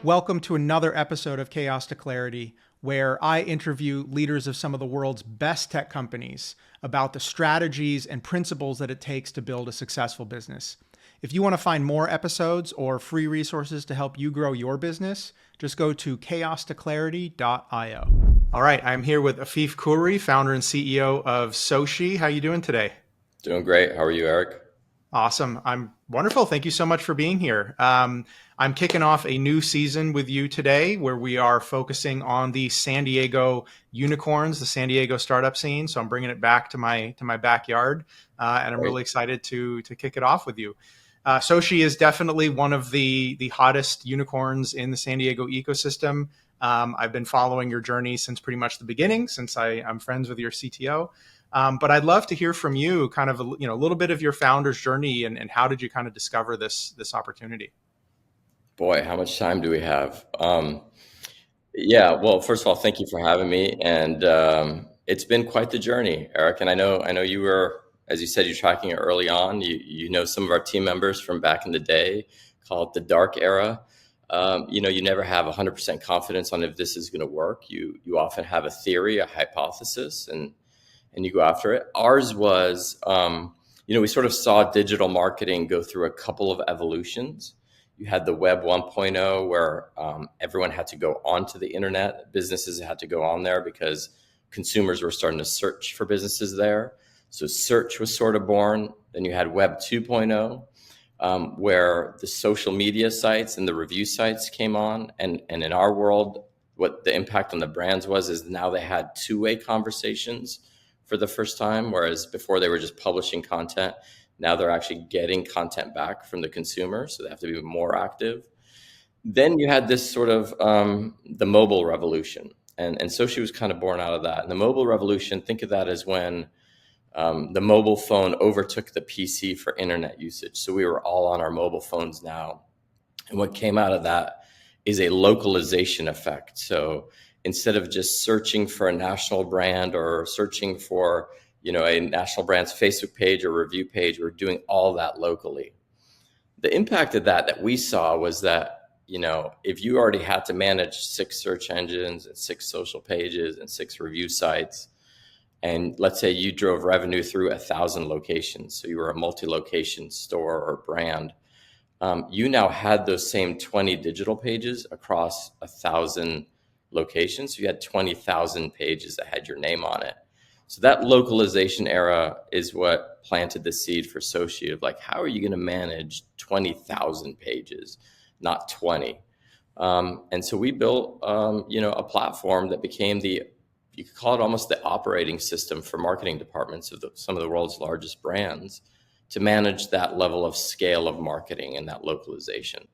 Welcome to another episode of Chaos to Clarity, where I interview leaders of some of the world's best tech companies about the strategies and principles that it takes to build a successful business. If you want to find more episodes or free resources to help you grow your business, just go to chaostoclarity.io. All right, I'm here with Afif Khoury, founder and CEO of SOCi. How are you doing today? Doing great. How are you, Eric? Awesome. I'm wonderful. Thank you so much for being here. I'm kicking off a new season with you today where we are focusing on the San Diego unicorns, the San Diego startup scene. So I'm bringing it back to my backyard, and I'm Great. really excited to kick it off with you. SOCi is definitely one of the hottest unicorns in the San Diego ecosystem. I've been following your journey since pretty much the beginning, since I'm friends with your CTO. But I'd love to hear from you, kind of a little bit of your founder's journey and how did you kind of discover this opportunity? Boy, how much time do we have? Yeah, well, first of all, thank you for having me. And it's been quite the journey, Eric. And I know you were, as you said, you're tracking it early on. You know some of our team members from back in the day, call it the dark era. You never have 100% confidence on if this is going to work. You often have a theory, a hypothesis, and you go after it. Ours was, we sort of saw digital marketing go through a couple of evolutions. You had the Web 1.0 where everyone had to go onto the internet. Businesses had to go on there because consumers were starting to search for businesses there. So search was sort of born. Then you had Web 2.0, where the social media sites and the review sites came on. And in our world, what the impact on the brands is now they had two-way conversations for the first time, whereas before they were just publishing content. Now they're actually getting content back from the consumer, so they have to be more active. Then you had this sort of the mobile revolution, and SOCi was kind of born out of that. And the mobile revolution, think of that as when the mobile phone overtook the PC for internet usage. So we were all on our mobile phones now. And what came out of that is a localization effect. So instead of just searching for a national brand or searching for, a national brand's Facebook page or review page, we're doing all that locally. The impact of that we saw was that, if you already had to manage 6 search engines and 6 social pages and 6 review sites, and let's say you drove revenue through 1,000 locations, so you were a multi-location store or brand, you now had those same 20 digital pages across 1,000 locations. So you had 20,000 pages that had your name on it. So that localization era is what planted the seed for SOCi of like, how are you going to manage 20,000 pages, not 20? And so we built, a platform that became you could call it almost the operating system for marketing departments of some of the world's largest brands to manage that level of scale of marketing and that localization.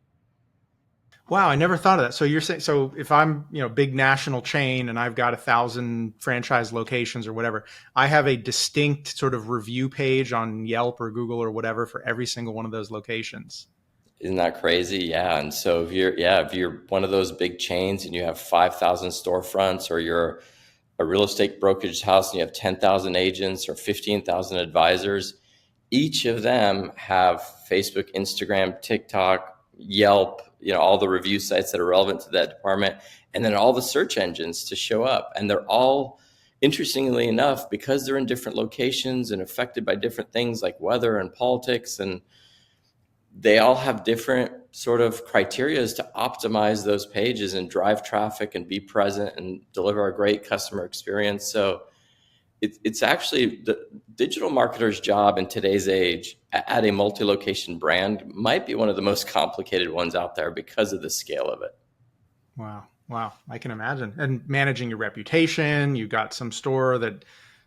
Wow, I never thought of that. So you're saying, so if I'm, big national chain and I've got 1,000 franchise locations or whatever, I have a distinct sort of review page on Yelp or Google or whatever for every single one of those locations. Isn't that crazy? Yeah. And so if you're one of those big chains and you have 5,000 storefronts, or you're a real estate brokerage house and you have 10,000 agents or 15,000 advisors, each of them have Facebook, Instagram, TikTok, Yelp, all the review sites that are relevant to that department, and then all the search engines to show up. And they're all, interestingly enough, because they're in different locations and affected by different things like weather and politics, and they all have different sort of criterias to optimize those pages and drive traffic and be present and deliver a great customer experience. So it's actually the digital marketer's job in today's age at a multi-location brand might be one of the most complicated ones out there because of the scale of it. Wow. I can imagine. And managing your reputation, you got some store that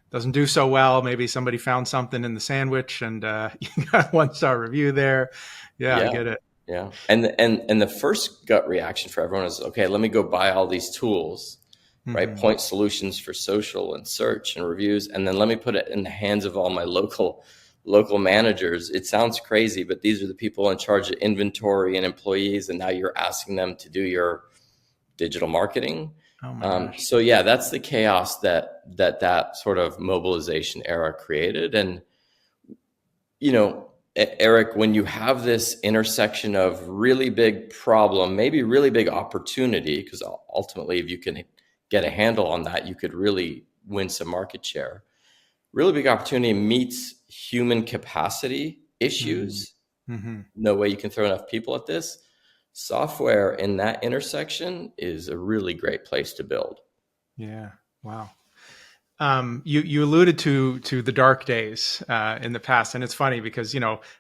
doesn't do so well. Maybe somebody found something in the sandwich and you got a 1-star review there. Yeah, I get it. Yeah. And the first gut reaction for everyone is, okay, let me go buy all these tools. Right? Point solutions for social and search and reviews. And then let me put it in the hands of all my local managers. It sounds crazy, but these are the people in charge of inventory and employees. And now you're asking them to do your digital marketing. Oh my gosh. So yeah, that's the chaos that sort of mobilization era created. And, Eric, when you have this intersection of really big problem, maybe really big opportunity, because ultimately, if you can get a handle on that, you could really win some market share. Really big opportunity meets human capacity issues. Mm-hmm. No way you can throw enough people at this. Software in that intersection is a really great place to build. Yeah. Wow. You alluded to the dark days in the past, and it's funny because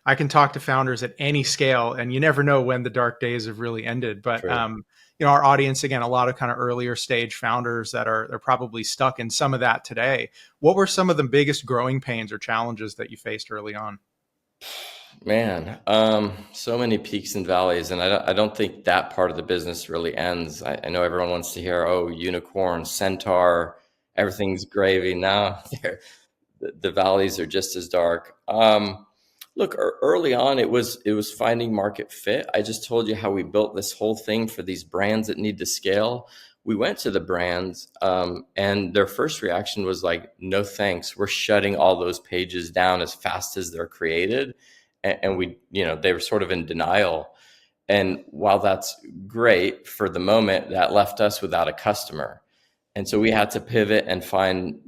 I can talk to founders at any scale, and you never know when the dark days have really ended. But True. our audience, again, a lot of kind of earlier stage founders that they're probably stuck in some of that today. What were some of the biggest growing pains or challenges that you faced early on? Man, so many peaks and valleys, and I don't think that part of the business really ends. I know everyone wants to hear, oh, unicorn, centaur, everything's gravy. Now, the valleys are just as dark. Look, early on, it was finding market fit. I just told you how we built this whole thing for these brands that need to scale. We went to the brands, and their first reaction was like, "No thanks. We're shutting all those pages down as fast as they're created." And they were sort of in denial. And while that's great for the moment, that left us without a customer. And so we had to pivot and find,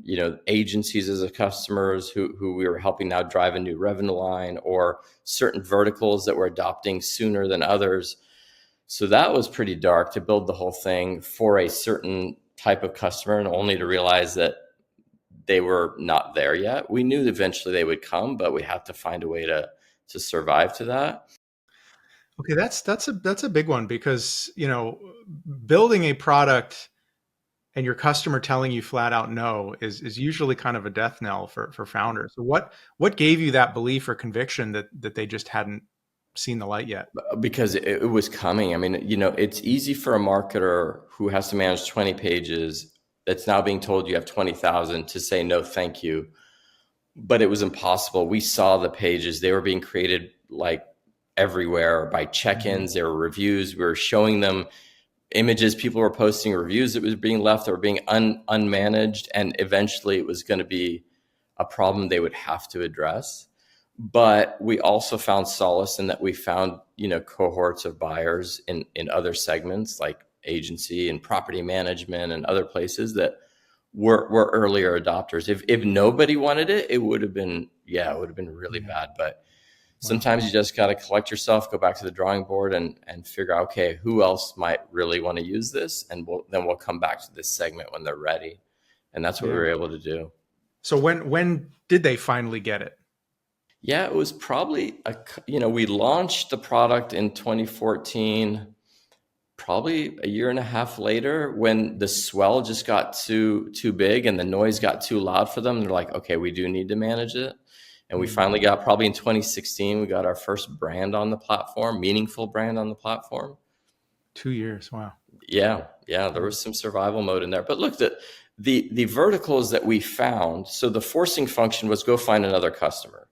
agencies as a customers who we were helping now drive a new revenue line, or certain verticals that were adopting sooner than others. So that was pretty dark, to build the whole thing for a certain type of customer, and only to realize that they were not there yet. We knew eventually they would come, but we had to find a way to survive to that. Okay, that's a big one because building a product and your customer telling you flat out no is usually kind of a death knell for founders. So what gave you that belief or conviction that they just hadn't seen the light yet? Because it was coming. I mean, it's easy for a marketer who has to manage 20 pages that's now being told you have 20,000 to say no, thank you. But it was impossible. We saw the pages. They were being created like everywhere by check-ins. There were reviews. We were showing them images. People were posting reviews that was being left, that were being unmanaged. And eventually it was going to be a problem they would have to address. But we also found solace in that we found, cohorts of buyers in other segments like agency and property management and other places that were earlier adopters. If nobody wanted it, it would have been really bad. But sometimes you just got to collect yourself, go back to the drawing board and figure out, okay, who else might really want to use this? And then we'll come back to this segment when they're ready. And that's what we were able to do. So when did they finally get it? Yeah, it was probably, we launched the product in 2014, probably a year and a half later, when the swell just got too big and the noise got too loud for them. They're like, okay, we do need to manage it. And we finally got, probably in 2016, we got our first brand on the platform, meaningful brand on the platform. 2 years. Wow. Yeah. There was some survival mode in there. But look, the verticals that we found, so the forcing function was go find another customer.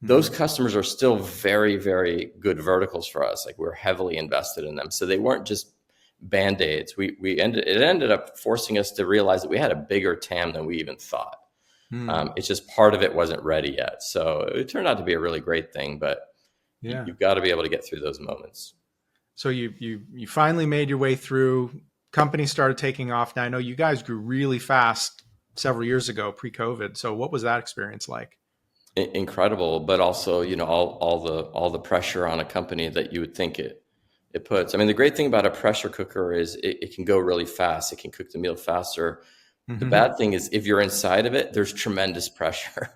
Those customers are still very, very good verticals for us. Like, we're heavily invested in them. So they weren't just Band-Aids. It ended up forcing us to realize that we had a bigger TAM than we even thought. It's just part of it wasn't ready yet. So it turned out to be a really great thing, but you've got to be able to get through those moments. So you finally made your way through. Companies started taking off. Now, I know you guys grew really fast several years ago, pre-COVID. So what was that experience like? Incredible, but also, all the pressure on a company that you would think it puts. I mean, the great thing about a pressure cooker is it can go really fast. It can cook the meal faster. The bad thing is if you're inside of it, there's tremendous pressure.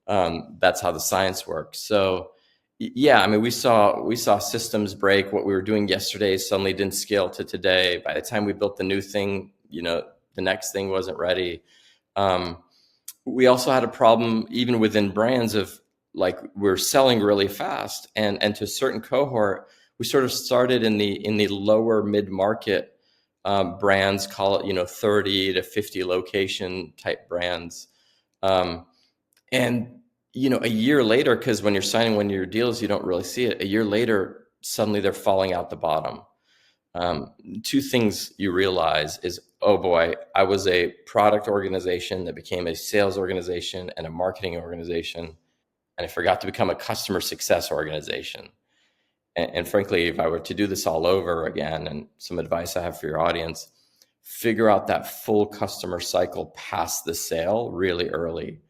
That's how the science works. So yeah, I mean, we saw systems break. What we were doing yesterday suddenly didn't scale to today. By the time we built the new thing, the next thing wasn't ready. We also had a problem even within brands of, like, we're selling really fast, and to a certain cohort, we sort of started in the lower mid-market brands, call it 30 to 50 location type brands, and a year later, because when you're signing one of your deals, you don't really see it. A year later, suddenly they're falling out the bottom. Two things you realize is, oh boy, I was a product organization that became a sales organization and a marketing organization. and I forgot to become a customer success organization. And frankly, if I were to do this all over again, and some advice I have for your audience, figure out that full customer cycle past the sale really early.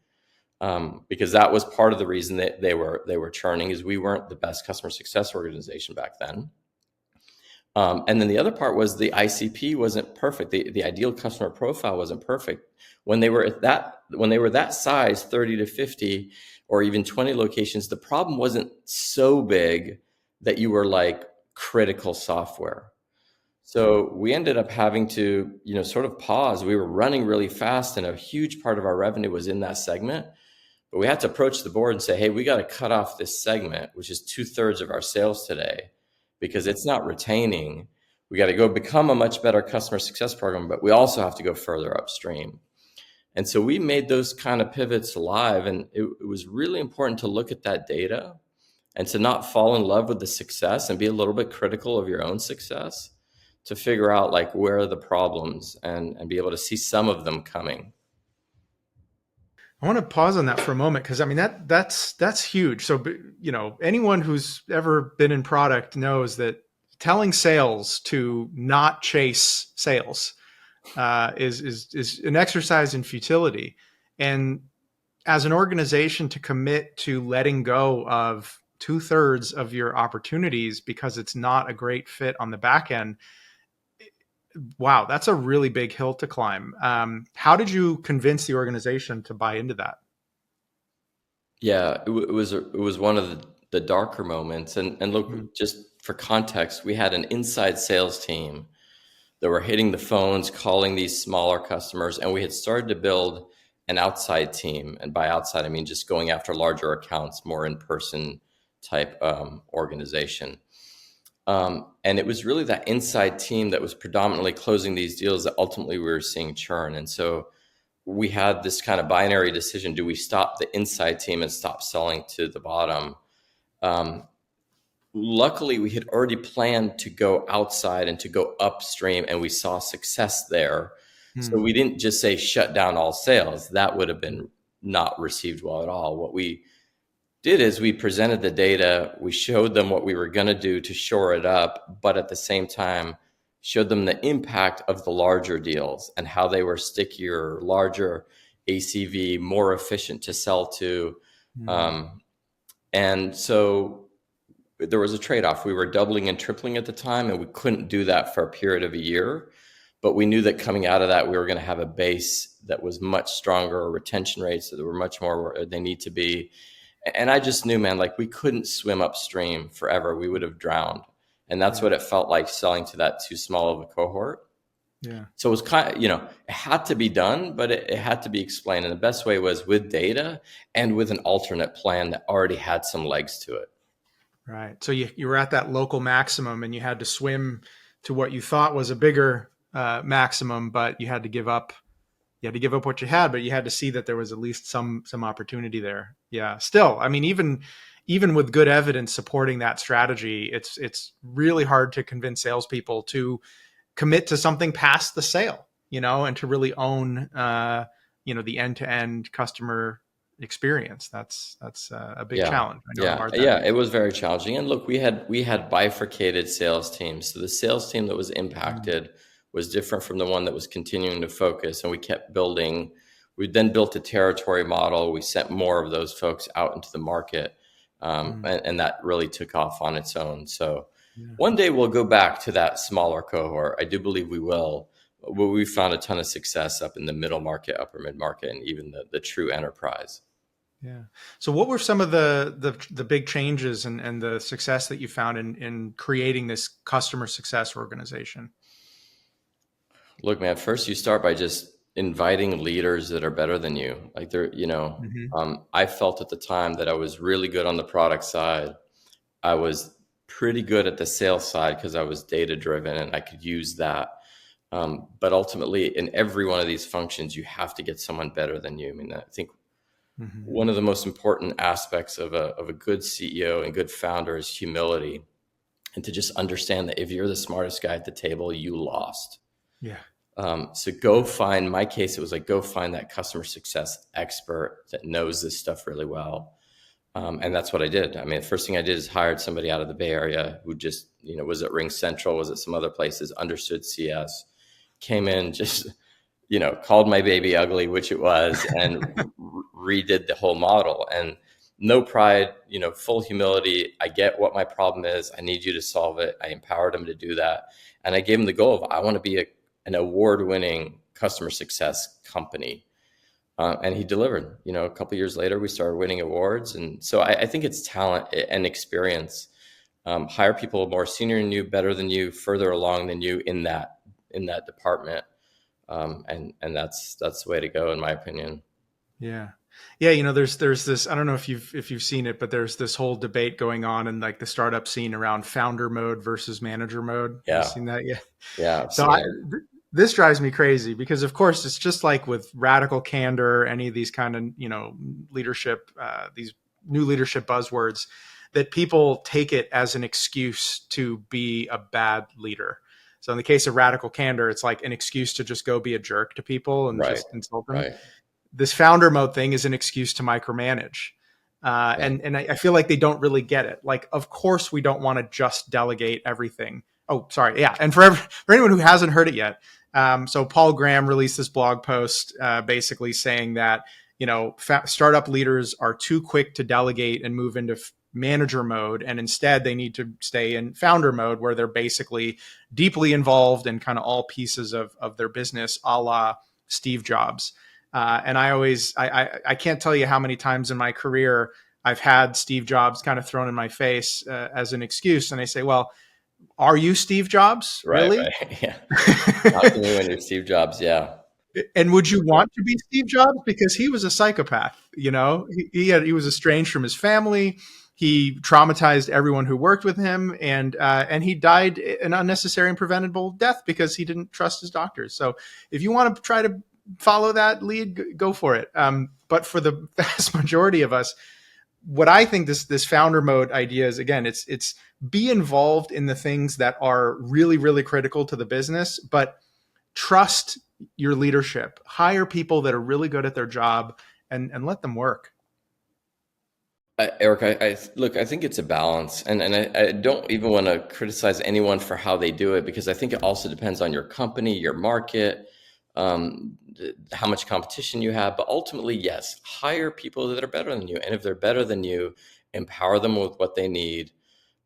Because that was part of the reason that they were churning, is we weren't the best customer success organization back then. And then the other part was the ICP wasn't perfect. The ideal customer profile wasn't perfect. When they were that size, 30 to 50 or even 20 locations, the problem wasn't so big that you were like critical software. So we ended up having to, sort of pause. We were running really fast, and a huge part of our revenue was in that segment. But we had to approach the board and say, hey, we got to cut off this segment, which is 2/3 of our sales today, because it's not retaining. We got to go become a much better customer success program, but we also have to go further upstream. And so we made those kind of pivots live, and it was really important to look at that data and to not fall in love with the success and be a little bit critical of your own success, to figure out like where are the problems and be able to see some of them coming. I want to pause on that for a moment, because I mean that's huge. So anyone who's ever been in product knows that telling sales to not chase sales is an exercise in futility, and as an organization to commit to letting go of 2/3 of your opportunities because it's not a great fit on the back end. Wow, that's a really big hill to climb. How did you convince the organization to buy into that? Yeah, it was one of the darker moments. And look, just for context, we had an inside sales team that were hitting the phones, calling these smaller customers, and we had started to build an outside team. And by outside, I mean just going after larger accounts, more in-person type organization. And it was really that inside team that was predominantly closing these deals that ultimately we were seeing churn. And so we had this kind of binary decision. Do we stop the inside team and stop selling to the bottom? Luckily, we had already planned to go outside and to go upstream, and we saw success there. So we didn't just say shut down all sales. That would have been not received well at all. What we did is we presented the data, we showed them what we were going to do to shore it up, but at the same time showed them the impact of the larger deals and how they were stickier, larger ACV, more efficient to sell to. And so there was a trade-off. We were doubling and tripling at the time, and we couldn't do that for a period of a year. But we knew that coming out of that, we were going to have a base that was much stronger, retention rates that were much more where they need to be. And I just knew, man, like we couldn't swim upstream forever. We would have drowned. And that's what it felt like selling to that too small of a cohort. Yeah. So it was kind of, it had to be done, but it had to be explained. And the best way was with data and with an alternate plan that already had some legs to it. Right. So you were at that local maximum, and you had to swim to what you thought was a bigger maximum, but you had to give up. You had to give up what you had, but you had to see that there was at least some opportunity there. Yeah. Still, I mean, even with good evidence supporting that strategy, it's really hard to convince salespeople to commit to something past the sale, and to really own, the end-to-end customer experience. That's a big challenge. I know how hard that is. It was very challenging. And look, we had bifurcated sales teams. So the sales team that was impacted was different from the one that was continuing to focus, and we kept building. We then built a territory model. We sent more of those folks out into the market, and that really took off on its own. So one day we'll go back to that smaller cohort. I do believe we will. But we found a ton of success up in the middle market, upper mid market, and even the true enterprise. Yeah. So what were some of the big changes and the success that you found in creating this customer success organization? Look, man, first you start by just inviting leaders that are better than you. Like I felt at the time that I was really good on the product side. I was pretty good at the sales side because I was data driven and I could use that. But ultimately in every one of these functions, you have to get someone better than you. I mean, I think one of the most important aspects of a good CEO and good founder is humility, and to just understand that if you're the smartest guy at the table, you lost. Yeah. So go find, my case, it was like, go find that customer success expert that knows this stuff really well. And that's what I did. I mean, the first thing I did is hired somebody out of the Bay Area who just, was at Ring Central, was at some other places, understood CS, came in, just, called my baby ugly, which it was, and redid the whole model. And no pride, full humility. I get what my problem is. I need you to solve it. I empowered him to do that. And I gave him the goal of, I want to be an award-winning customer success company. And he delivered. A couple of years later, we started winning awards. And so I think it's talent and experience. Hire people more senior than you, better than you, further along than you in that department. And that's the way to go, in my opinion. Yeah. Yeah. There's this, I don't know if you've seen it, but there's this whole debate going on in like the startup scene around founder mode versus manager mode. Yeah. Have you seen that yet? Yeah. I've So this drives me crazy because, of course, it's just like with radical candor, any of these kind of, leadership, these new leadership buzzwords, that people take it as an excuse to be a bad leader. So in the case of radical candor, it's like an excuse to just go be a jerk to people and just insult them. Right. This founder mode thing is an excuse to micromanage. And I feel like they don't really get it. Like, of course, we don't want to just delegate everything. Oh, sorry. Yeah. And for anyone who hasn't heard it yet, so Paul Graham released this blog post basically saying that, startup leaders are too quick to delegate and move into manager mode. And instead, they need to stay in founder mode where they're basically deeply involved in kind of all pieces of their business, a la Steve Jobs. And I can't tell you how many times in my career I've had Steve Jobs kind of thrown in my face as an excuse. And I say, well, are you Steve Jobs? Really? Right. Yeah. How can you when you're Steve Jobs? Yeah. And would you want to be Steve Jobs? Because he was a psychopath. He was estranged from his family. He traumatized everyone who worked with him, and he died an unnecessary and preventable death because he didn't trust his doctors. So if you want to try to follow that lead, go for it. But for the vast majority of us, what I think this founder mode idea is, again, it's be involved in the things that are really, really critical to the business, but trust your leadership. Hire people that are really good at their job and let them work. Eric, I think it's a balance, and I don't even want to criticize anyone for how they do it, because I think it also depends on your company, your market, how much competition you have. But ultimately, yes, hire people that are better than you. And if they're better than you, empower them with what they need.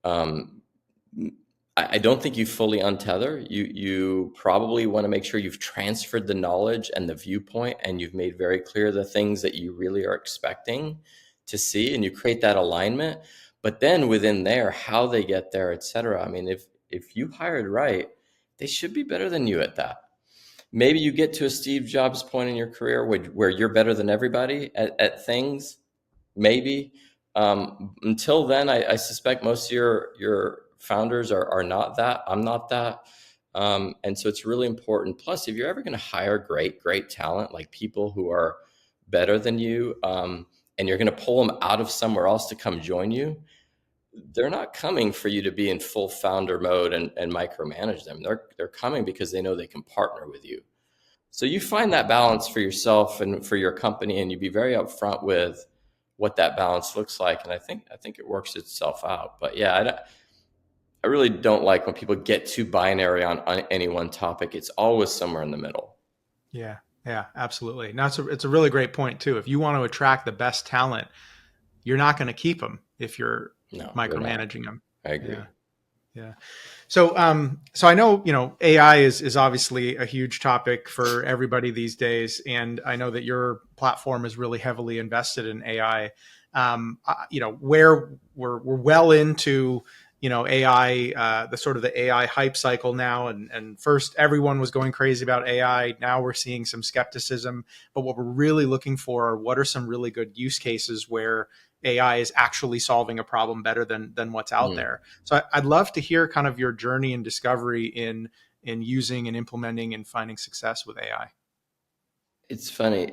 I don't think you fully untether. You probably want to make sure you've transferred the knowledge and the viewpoint, and you've made very clear the things that you really are expecting to see, and you create that alignment. But then within there, how they get there, et cetera. I mean, if you hired right, they should be better than you at that. Maybe you get to a Steve Jobs point in your career where you're better than everybody at things, maybe. Until then, I suspect most of your founders are not that. I'm not that. And so it's really important. Plus, if you're ever going to hire great talent, like people who are better than you, and you're going to pull them out of somewhere else to come join you, they're not coming for you to be in full founder mode and micromanage them. They're coming because they know they can partner with you. So you find that balance for yourself and for your company, and you be very upfront with what that balance looks like. And I think it works itself out. But yeah, I really don't like when people get too binary on any one topic. It's always somewhere in the middle. Yeah, absolutely. Now it's a really great point too. If you want to attract the best talent, you're not going to keep them if you're micromanaging them. I agree. Yeah. So I know, AI is obviously a huge topic for everybody these days. And I know that your platform is really heavily invested in AI. Where we're well into, AI, the AI hype cycle now. And first everyone was going crazy about AI. Now we're seeing some skepticism, but what we're really looking for are what are some really good use cases where AI is actually solving a problem better than what's out there. So I'd love to hear kind of your journey and discovery in using and implementing and finding success with AI. It's funny.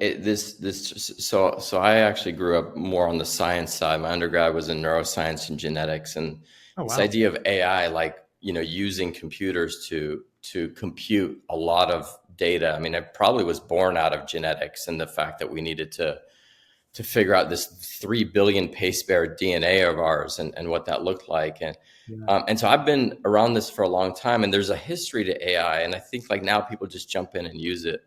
So I actually grew up more on the science side. My undergrad was in neuroscience and genetics, and this idea of AI, like, using computers to compute a lot of data. I mean, I probably was born out of genetics and the fact that we needed to to figure out this 3 billion base pair DNA of ours and what that looked like. Yeah. And so I've been around this for a long time, and there's a history to AI. And I think like now people just jump in and use it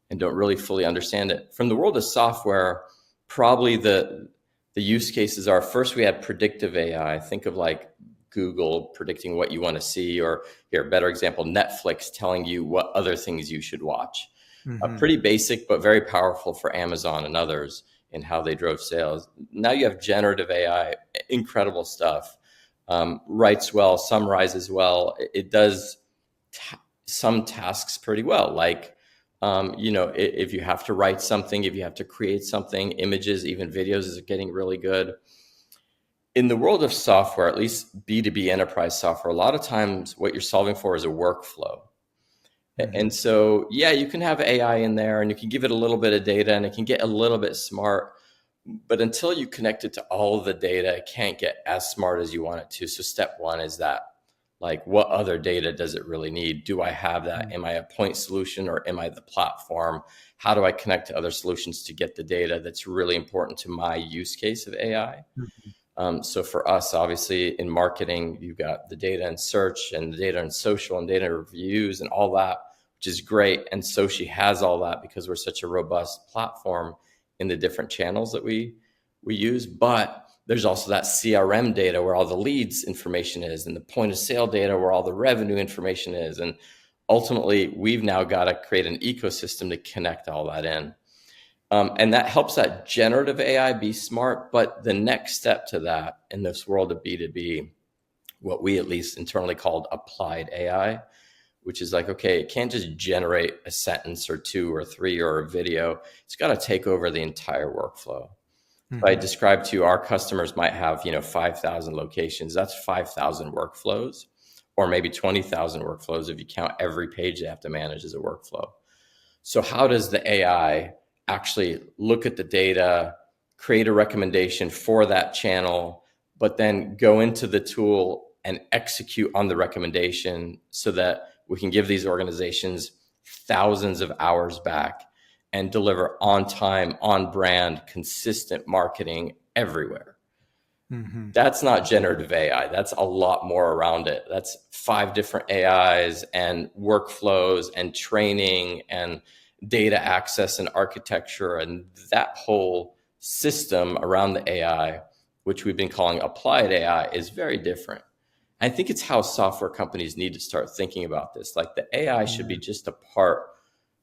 and don't really fully understand it. From the world of software, probably the use cases are, first we had predictive AI. Think of like Google predicting what you want to see, or here, better example, Netflix telling you what other things you should watch. Pretty basic, but very powerful for Amazon and others in how they drove sales. Now you have generative AI, incredible stuff. Writes well, summarizes well. It does some tasks pretty well. Like, if you have to write something, if you have to create something, images, even videos is getting really good. In the world of software, at least B2B enterprise software, a lot of times what you're solving for is a workflow. And so, yeah, you can have AI in there and you can give it a little bit of data and it can get a little bit smart. But until you connect it to all the data, it can't get as smart as you want it to. So step one is that, like, what other data does it really need? Do I have that? Am I a point solution or am I the platform? How do I connect to other solutions to get the data that's really important to my use case of AI? So for us, obviously in marketing, you've got the data in search and the data in social and data reviews and all that, which is great. And SOCi has all that because we're such a robust platform in the different channels that we use. But there's also that CRM data where all the leads information is, and the point of sale data where all the revenue information is. And ultimately, we've now got to create an ecosystem to connect all that in. And that helps that generative AI be smart. But the next step to that in this world of B2B, what we at least internally called applied AI, which is like, okay, it can't just generate a sentence or two or three or a video. It's got to take over the entire workflow. If I describe to you, our customers might have, 5,000 locations. That's 5,000 workflows, or maybe 20,000 workflows if you count every page they have to manage as a workflow. So how does the AI actually look at the data, create a recommendation for that channel, but then go into the tool and execute on the recommendation so that we can give these organizations thousands of hours back and deliver on time, on brand, consistent marketing everywhere? That's not generative AI. That's a lot more around it. That's 5 different AIs and workflows and training and data access and architecture. And that whole system around the AI, which we've been calling applied AI, is very different. I think it's how software companies need to start thinking about this. Like, the AI should be just a part,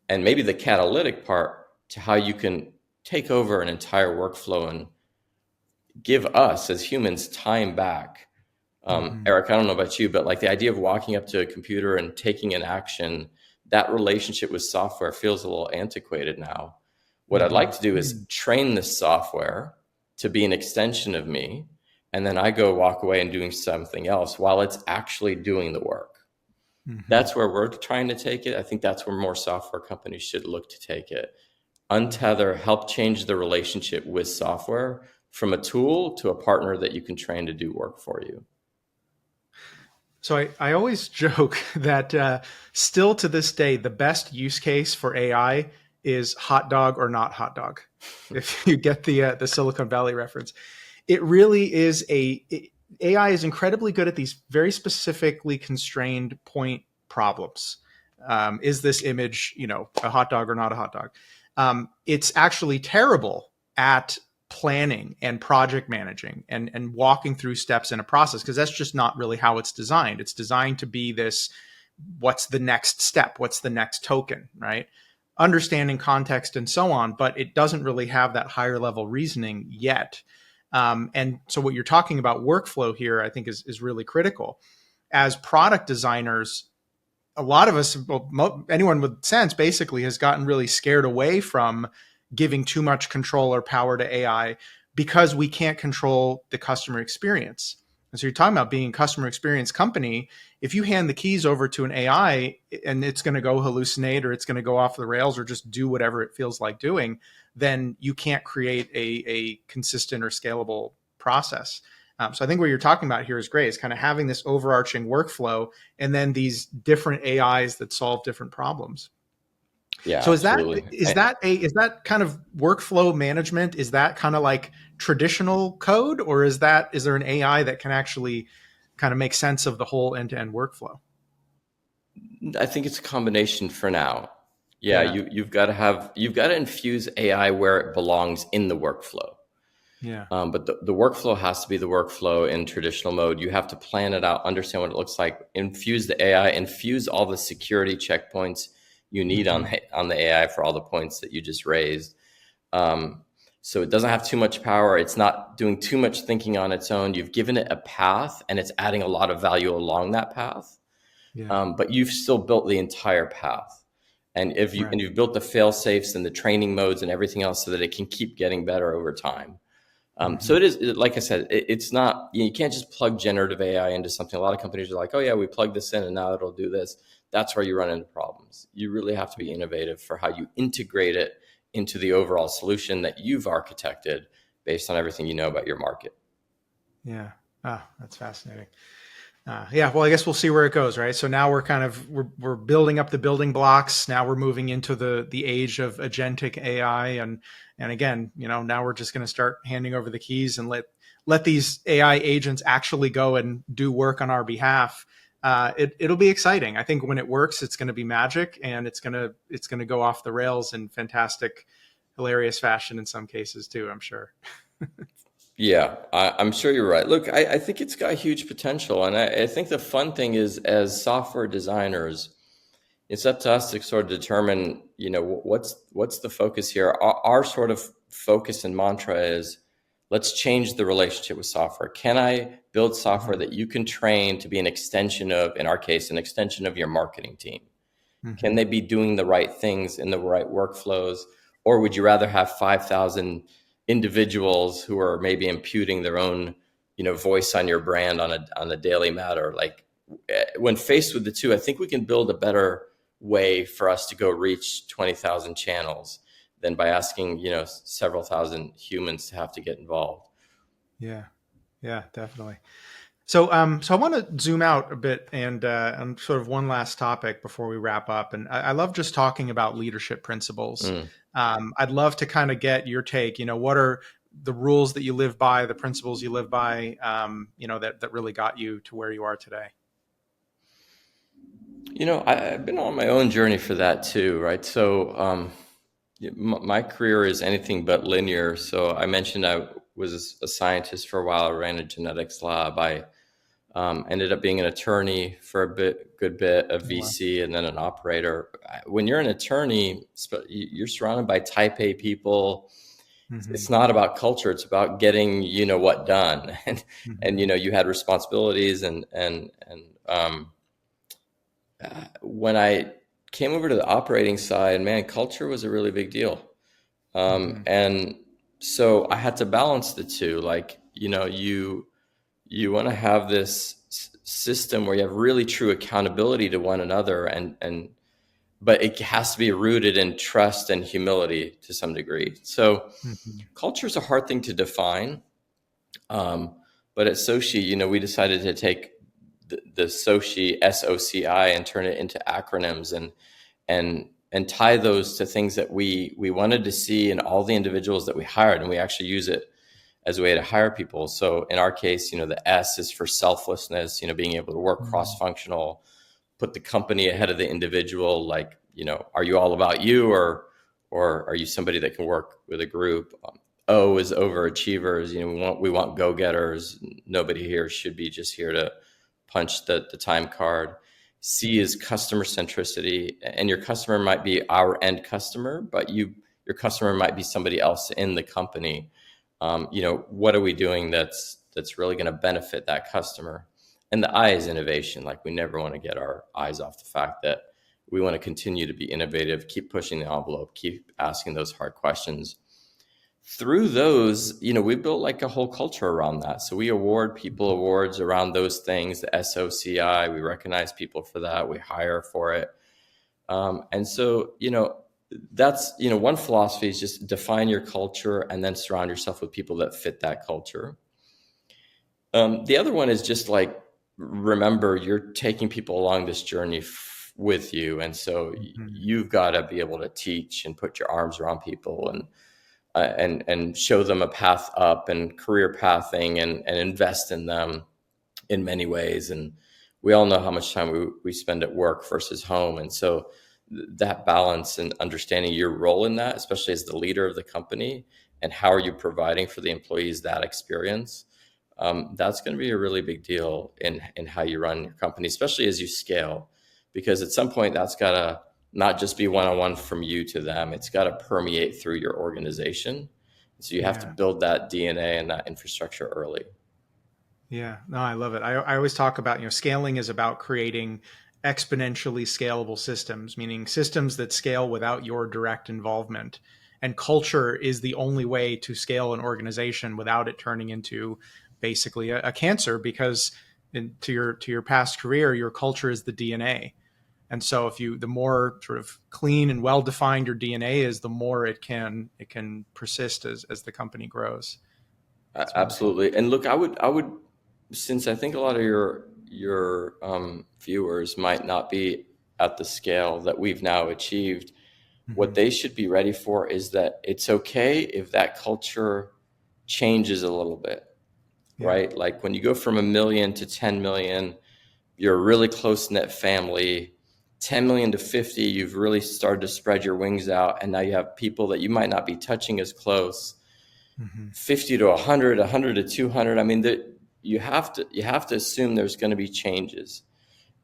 and maybe the catalytic part, to how you can take over an entire workflow and give us as humans time back. Eric, I don't know about you, but like the idea of walking up to a computer and taking an action, that relationship with software feels a little antiquated now. What I'd like to do is train this software to be an extension of me, and then I go walk away and doing something else while it's actually doing the work. That's where we're trying to take it. I think that's where more software companies should look to take it. Untether, help change the relationship with software from a tool to a partner that you can train to do work for you. So I always joke that still to this day, the best use case for AI is hot dog or not hot dog. If you get the Silicon Valley reference, it really is AI is incredibly good at these very specifically constrained point problems. Is this image, a hot dog or not a hot dog? It's actually terrible at planning and project managing and walking through steps in a process, because that's just not really how it's designed. It's designed to be this, what's the next step? What's the next token, right? Understanding context and so on, but it doesn't really have that higher level reasoning yet. And so what you're talking about workflow here, I think is really critical. As product designers, a lot of us, anyone with sense basically, has gotten really scared away from giving too much control or power to AI because we can't control the customer experience. And so you're talking about being a customer experience company. If you hand the keys over to an AI and it's going to go hallucinate, or it's going to go off the rails, or just do whatever it feels like doing, then you can't create a consistent or scalable process. So I think what you're talking about here is great. It's kind of having this overarching workflow and then these different AIs that solve different problems. Yeah, So is that absolutely. is that kind of workflow management? Is that kind of like traditional code, or is there an AI that can actually kind of make sense of the whole end to end workflow? I think it's a combination for now. Yeah, Yeah, you've got to infuse AI where it belongs in the workflow. yeah, But the workflow has to be the workflow in traditional mode. You have to plan it out, understand what it looks like, infuse the AI, infuse all the security checkpoints you need hmm, on the AI for all the points that you just raised. Um, so it doesn't have too much power. It's not doing too much thinking on its own. You've given it a path, and it's adding a lot of value along that path. yeah, But you've still built the entire path. right, You've built the fail safes and the training modes and everything else so that it can keep getting better over time. So hmm, it is, like I said, it's not, you can't just plug generative AI into something. A lot of companies are like, oh yeah, we plug this in and now it'll do this. That's where you run into problems. You really have to be innovative for how you integrate it into the overall solution that you've architected based on everything you know about your market. yeah. Ah, that's fascinating. Yeah, well, I guess we'll see where it goes, right? So now we're building up the building blocks. Now we're moving into the age of agentic AI, and again, now we're just going to start handing over the keys and let these AI agents actually go and do work on our behalf. It'll be exciting. I think when it works, it's going to be magic, and it's gonna go off the rails in fantastic, hilarious fashion in some cases too. I'm sure. Yeah, I'm sure you're right. Look, I think it's got huge potential. And I think the fun thing is, as software designers, it's up to us to sort of determine, what's the focus here. Our sort of focus and mantra is, let's change the relationship with software. Can I build software Hmm, that you can train to be an extension of, in our case, an extension of your marketing team? Can hmm, they be doing the right things in the right workflows? Or would you rather have 5,000 individuals who are maybe imputing their own, voice on your brand on a daily matter? Like, when faced with the two, I think we can build a better way for us to go reach 20,000 channels than by asking, several thousand humans to have to get involved. yeah, yeah, definitely. So I want to zoom out a bit and on sort of one last topic before we wrap up. And I love just talking about leadership principles. Mm. I'd love to kind of get your take. What are the rules that you live by, the principles you live by, that really got you to where you are today? I've been on my own journey for that too, right? So, my career is anything but linear. So I mentioned I was a scientist for a while. I ran a genetics lab. I ended up being an attorney for good bit, a Wow. VC, and then an operator. When you're an attorney, you're surrounded by type A people. Hmm, It's not about culture. It's about getting what done, and hmm, you had responsibilities, when I came over to the operating side, man, culture was a really big deal. hmm, And so I had to balance the two. Like, you want to have this system where you have really true accountability to one another, but it has to be rooted in trust and humility to some degree. So hmm, culture is a hard thing to define. Um, but at SOCi, we decided to take the SOCi, SOCi, and turn it into acronyms and tie those to things that we wanted to see in all the individuals that we hired, and we actually use it as a way to hire people. So in our case, the S is for selflessness, being able to work hmm, cross-functional, put the company ahead of the individual. Like, are you all about you, or are you somebody that can work with a group? O is overachievers. We want go-getters. Nobody here should be just here to punch the time card. C is customer centricity, and your customer might be our end customer, but your customer might be somebody else in the company. What are we doing that's really going to benefit that customer? And the I is innovation. Like, we never want to get our eyes off the fact that we want to continue to be innovative, keep pushing the envelope, keep asking those hard questions. Through those, we built like a whole culture around that. So we award people awards around those things, the SOCi. We recognize people for that. We hire for it. And so, that's, one philosophy is just define your culture and then surround yourself with people that fit that culture. The other one is just like, remember, you're taking people along this journey with you. And so Mhm. you've got to be able to teach and put your arms around people and show them a path up and career pathing and invest in them in many ways. And we all know how much time we spend at work versus home. And so that balance and understanding your role in that, especially as the leader of the company, and how are you providing for the employees that experience, that's going to be a really big deal in how you run your company, especially as you scale, because at some point that's got to not just be one-on-one from you to them. It's got to permeate through your organization. So you have to Yeah. build that DNA and that infrastructure early. Yeah, no, I love it. I always talk about, scaling is about creating exponentially scalable systems, meaning systems that scale without your direct involvement. And culture is the only way to scale an organization without it turning into basically a cancer, because to your past career, your culture is the DNA. And so the more sort of clean and well defined your DNA is, the more it can persist as the company grows. It's wonderful. Absolutely. And look, I would, since I think a lot of your viewers might not be at the scale that we've now achieved, what Hmm. they should be ready for is that it's okay if that culture changes a little bit, Yeah. right? Like when you go from 1 million to 10 million, you're a really close knit family. 10 million to 50, you've really started to spread your wings out, and now you have people that you might not be touching as close. Hmm. 50 to 100, 100 to 200. I mean, you have to assume there's going to be changes,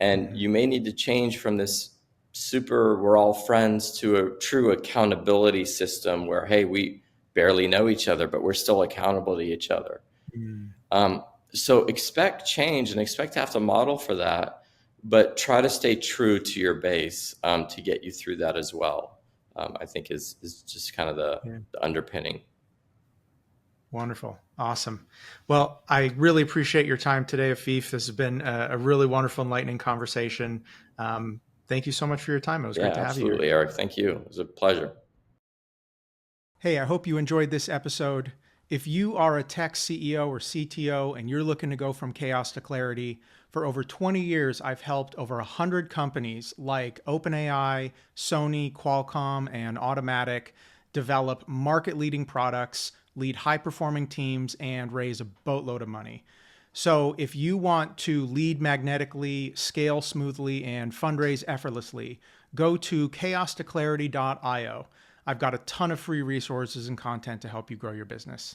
and Hmm. you may need to change from this super we're all friends to a true accountability system where, hey, we barely know each other, but we're still accountable to each other. Mm. Um, so expect change and expect to have to model for that, but try to stay true to your base to get you through that as well. I think is just kind of Yeah. the underpinning. Wonderful. Awesome. Well, I really appreciate your time today, Afif. This has been a really wonderful, enlightening conversation. Thank you so much for your time. It was Yeah, great to have you here. absolutely, Eric. Thank you. It was a pleasure. Hey, I hope you enjoyed this episode. If you are a tech CEO or CTO and you're looking to go from chaos to clarity, for over 20 years, I've helped over 100 companies like OpenAI, Sony, Qualcomm, and Automatic develop market leading products, lead high performing teams, and raise a boatload of money. So if you want to lead magnetically, scale smoothly, and fundraise effortlessly, go to chaos2clarity.io. I've got a ton of free resources and content to help you grow your business.